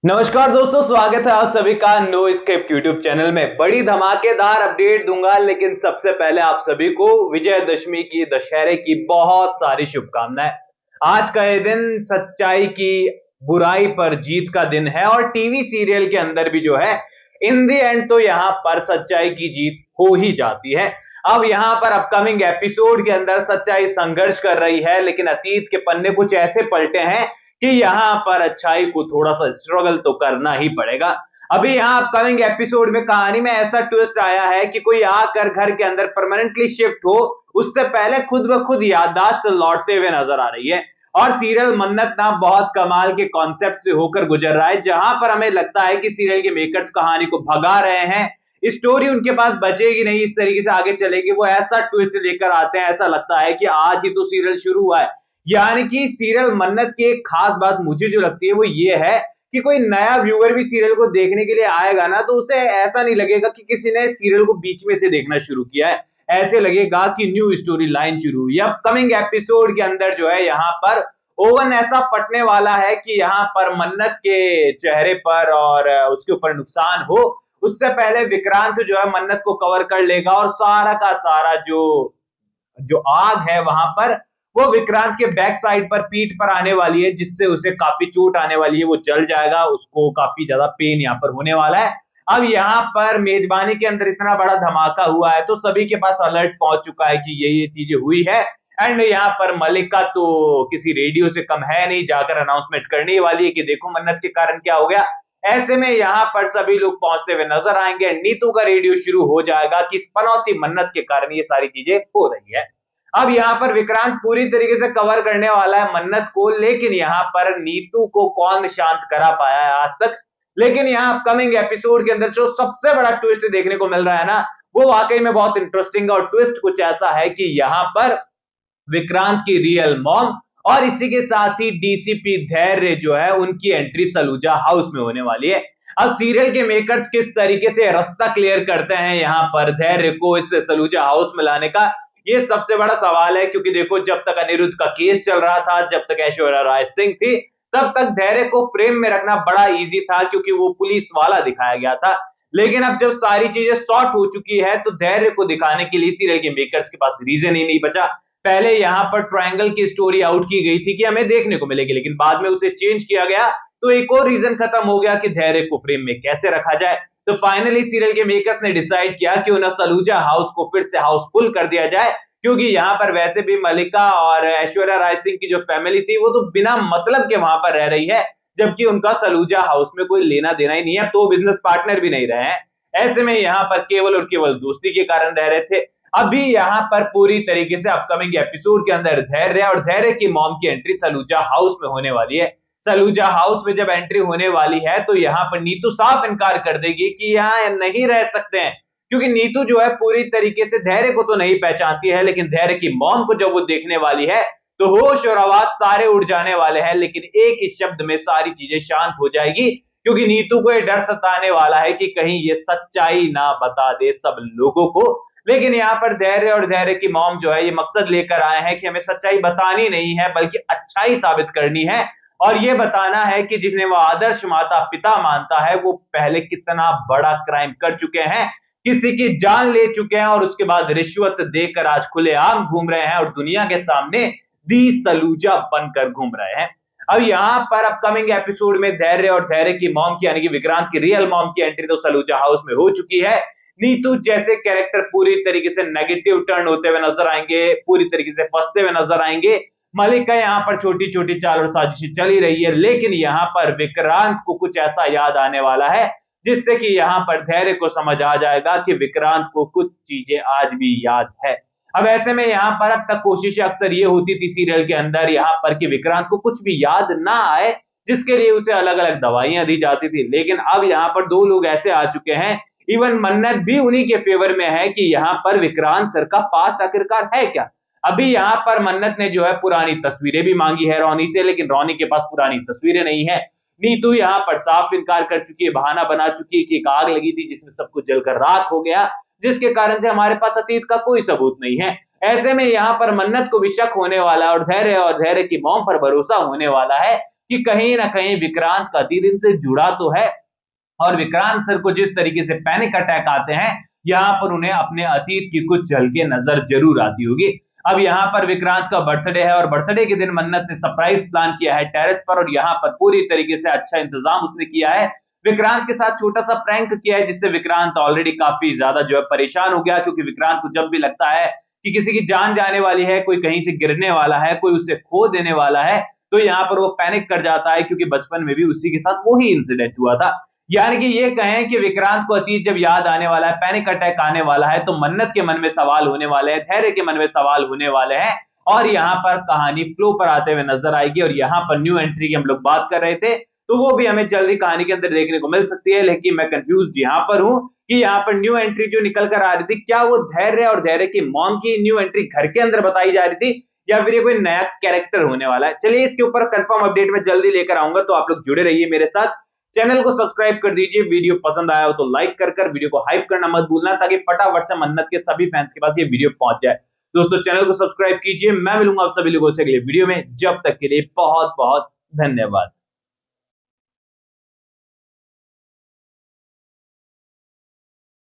नमस्कार दोस्तों, स्वागत है आप सभी का नो स्केप यूट्यूब चैनल में। बड़ी धमाकेदार अपडेट दूंगा, लेकिन सबसे पहले आप सभी को विजयदशमी की, दशहरे की बहुत सारी शुभकामनाएं। आज का ये दिन सच्चाई की बुराई पर जीत का दिन है और टीवी सीरियल के अंदर भी जो है इन दी एंड तो यहाँ पर सच्चाई की जीत हो ही जाती है। अब यहाँ पर अपकमिंग एपिसोड के अंदर सच्चाई संघर्ष कर रही है, लेकिन अतीत के पन्ने कुछ ऐसे पलटे हैं कि यहाँ पर अच्छाई को थोड़ा सा स्ट्रगल तो करना ही पड़ेगा। अभी यहाँ अपकमिंग एपिसोड में कहानी में ऐसा ट्विस्ट आया है कि कोई आकर घर के अंदर परमानेंटली शिफ्ट हो, उससे पहले खुद ब खुद याददाश्त लौटते हुए नजर आ रही है। और सीरियल मन्नत ना बहुत कमाल के कॉन्सेप्ट से होकर गुजर रहा है, जहां पर हमें लगता है कि सीरियल के मेकर्स कहानी को भगा रहे हैं। स्टोरी उनके पास बचेगी नहीं, इस तरीके से आगे चलेगी। वो ऐसा ट्विस्ट लेकर आते हैं, ऐसा लगता है कि आज ही तो सीरियल शुरू हुआ है। यानी कि सीरियल मन्नत की एक खास बात मुझे जो लगती है वो ये है कि कोई नया व्यूअर भी सीरियल को देखने के लिए आएगा ना, तो उसे ऐसा नहीं लगेगा कि किसी ने सीरियल को बीच में से देखना शुरू किया है। ऐसे लगेगा कि न्यू स्टोरी लाइन शुरू हुई। अपकमिंग एपिसोड के अंदर जो है यहाँ पर ओवन ऐसा फटने वाला है कि यहाँ पर मन्नत के चेहरे पर और उसके ऊपर नुकसान हो, उससे पहले विक्रांत जो है मन्नत को कवर कर लेगा और सारा का सारा जो जो आग है वहां पर वो विक्रांत के बैक साइड पर, पीठ पर आने वाली है, जिससे उसे काफी चोट आने वाली है। वो जल जाएगा, उसको काफी ज्यादा पेन यहाँ पर होने वाला है। अब यहाँ पर मेजबानी के अंदर इतना बड़ा धमाका हुआ है तो सभी के पास अलर्ट पहुंच चुका है कि ये चीजें हुई है। एंड यहाँ पर मलिका तो किसी रेडियो से कम है नहीं, जाकर अनाउंसमेंट करने वाली है कि देखो मन्नत के कारण क्या हो गया। ऐसे में यहाँ पर सभी लोग पहुंचते हुए नजर आएंगे। नीतू का रेडियो शुरू हो जाएगा कि पनौती मन्नत के कारण ये सारी चीजें हो रही है। अब यहाँ पर विक्रांत पूरी तरीके से कवर करने वाला है मन्नत को, लेकिन यहाँ पर नीतू को कौन शांत करा पाया है आज तक। लेकिन यहाँ अपकमिंग एपिसोड के अंदर जो सबसे बड़ा ट्विस्ट देखने को मिल रहा है ना, वो वाकई में बहुत इंटरेस्टिंग है। और ट्विस्ट कुछ ऐसा है कि यहाँ पर विक्रांत की रियल मॉम और इसी के साथ ही डीसीपी धैर्य जो है उनकी एंट्री सलूजा हाउस में होने वाली है। अब सीरियल के मेकर्स किस तरीके से रास्ता क्लियर करते हैं यहाँ पर धैर्य को इस सलूजा हाउस में लाने का, ये सबसे बड़ा सवाल है। क्योंकि देखो, जब तक अनिरुद्ध का केस चल रहा था, जब तक ऐश्वर्या राय सिंह थी, तब तक धैर्य को फ्रेम में रखना बड़ा इजी था, क्योंकि वो पुलिस वाला दिखाया गया था। लेकिन अब जब सारी चीजें सॉर्ट हो चुकी है तो धैर्य को दिखाने के लिए सीरियल के मेकर्स के पास रीजन ही नहीं बचा। पहले यहाँ पर ट्रायंगल की स्टोरी आउट की गई थी कि हमें देखने को मिलेगी, लेकिन बाद में उसे चेंज किया गया, तो एक और रीजन खत्म हो गया कि धैर्य को फ्रेम में कैसे रखा जाए। तो फाइनली सीरियल के मेकर्स ने डिसाइड किया कि उन्हें सलूजा हाउस को फिर से हाउसफुल कर दिया जाए, क्योंकि यहाँ पर वैसे भी मलिका और ऐश्वर्या राय सिंह की जो फैमिली थी वो तो बिना मतलब के वहां पर रह रही है, जबकि उनका सलूजा हाउस में कोई लेना देना ही नहीं है, तो बिजनेस पार्टनर भी नहीं रहे हैं। ऐसे में यहाँ पर केवल और केवल दोस्ती के कारण रह रहे थे। अभी यहाँ पर पूरी तरीके से अपकमिंग एपिसोड के अंदर धैर्य और धैर्य की मॉम की एंट्री सलूजा हाउस में होने वाली है। सलूजा हाउस में जब एंट्री होने वाली है तो यहाँ पर नीतू साफ इनकार कर देगी कि यहाँ नहीं रह सकते हैं, क्योंकि नीतू जो है पूरी तरीके से धैर्य को तो नहीं पहचानती है, लेकिन धैर्य की मॉम को जब वो देखने वाली है तो होश और आवाज सारे उड़ जाने वाले हैं। लेकिन एक ही शब्द में सारी चीजें शांत हो जाएगी, क्योंकि नीतू को ये डर सताने वाला है कि कहीं ये सच्चाई ना बता दे सब लोगों को। लेकिन यहाँ पर धैर्य और धैर्य की मॉम जो है ये मकसद लेकर आए हैं कि हमें सच्चाई बतानी नहीं है, बल्कि अच्छाई साबित करनी है। और ये बताना है कि जिसने वो आदर्श माता पिता मानता है वो पहले कितना बड़ा क्राइम कर चुके हैं, किसी की जान ले चुके हैं, और उसके बाद रिश्वत देकर आज खुलेआम घूम रहे हैं और दुनिया के सामने दी सलूजा बनकर घूम रहे हैं। अब यहाँ पर अपकमिंग एपिसोड में धैर्य और धैर्य की मॉम की, यानी कि विक्रांत की रियल मॉम की एंट्री तो सलूजा हाउस में हो चुकी है। नीतू जैसे कैरेक्टर पूरी तरीके से नेगेटिव टर्न होते हुए नजर आएंगे, पूरी तरीके से फंसते हुए नजर आएंगे। मलिका यहाँ पर छोटी छोटी चाल और साजिश चली रही है, लेकिन यहाँ पर विक्रांत को कुछ ऐसा याद आने वाला है जिससे कि यहाँ पर धैर्य को समझ आ जाएगा कि विक्रांत को कुछ चीजें आज भी याद है। अब ऐसे में यहाँ पर अब तक कोशिश अक्सर ये होती थी सीरियल के अंदर यहाँ पर कि विक्रांत को कुछ भी याद ना आए, जिसके लिए उसे अलग अलग दवाइयां दी जाती थी। लेकिन अब यहाँ पर दो लोग ऐसे आ चुके हैं, इवन मन्नत भी उन्हीं के फेवर में है कि यहाँ पर विक्रांत सर का पास्ट आखिरकार है क्या। अभी यहाँ पर मन्नत ने जो है पुरानी तस्वीरें भी मांगी है रोनी से, लेकिन रोनी के पास पुरानी तस्वीरें नहीं है। नीतू यहाँ पर साफ इनकार कर चुकी है, बहाना बना चुकी है कि एक आग लगी थी जिसमें सब कुछ जलकर राख हो गया, जिसके कारण से हमारे पास अतीत का कोई सबूत नहीं है। ऐसे में यहाँ पर मन्नत को भी शक होने वाला है और धैर्य की मॉम पर भरोसा होने वाला है। कि कहीं ना कहीं विक्रांत का अतीत इनसे जुड़ा तो है, और विक्रांत सर को जिस तरीके से पैनिक अटैक आते हैं, यहां पर उन्हें अपने अतीत की कुछ झलकें नजर जरूर आती होगी। अब यहां पर विक्रांत का बर्थडे है और बर्थडे के दिन मन्नत ने सरप्राइज प्लान किया है टेरेस पर, और यहां पर पूरी तरीके से अच्छा इंतजाम उसने किया है। विक्रांत के साथ छोटा सा प्रैंक किया है, जिससे विक्रांत ऑलरेडी काफी ज्यादा जो है परेशान हो गया, क्योंकि विक्रांत को जब भी लगता है कि किसी की जान जाने वाली है, कोई कहीं से गिरने वाला है, कोई उसे खो देने वाला है, तो यहाँ पर वो पैनिक कर जाता है, क्योंकि बचपन में भी उसी के साथ वही इंसिडेंट हुआ था। यानी कि ये कहें कि विक्रांत को अतीत जब याद आने वाला है, पैनिक अटैक आने वाला है, तो मन्नत के मन में सवाल होने वाले हैं, धैर्य के मन में सवाल होने वाले हैं, और यहाँ पर कहानी फ्लो पर आते हुए नजर आएगी। और यहाँ पर न्यू एंट्री की हम लोग बात कर रहे थे, तो वो भी हमें जल्दी कहानी के अंदर देखने को मिल सकती है। लेकिन मैं कंफ्यूज यहाँ पर हूं कि यहाँ पर न्यू एंट्री जो निकल कर आ रही थी, क्या वो धैर्य और धैर्य की मॉम की न्यू एंट्री घर के अंदर बताई जा रही थी, या फिर ये कोई नया कैरेक्टर होने वाला है। चलिए इसके ऊपर कंफर्म अपडेट में जल्दी लेकर आऊंगा, तो आप लोग जुड़े रहिए मेरे साथ। चैनल को सब्सक्राइब कर दीजिए, वीडियो पसंद आया हो तो लाइक कर वीडियो को हाइप करना मत भूलना, ताकि फटाफट से मन्नत के सभी फैंस के पास ये वीडियो पहुंच जाए। दोस्तों चैनल को सब्सक्राइब कीजिए, मैं मिलूंगा आप सभी लोगों से अगले वीडियो में, जब तक के लिए बहुत बहुत धन्यवाद।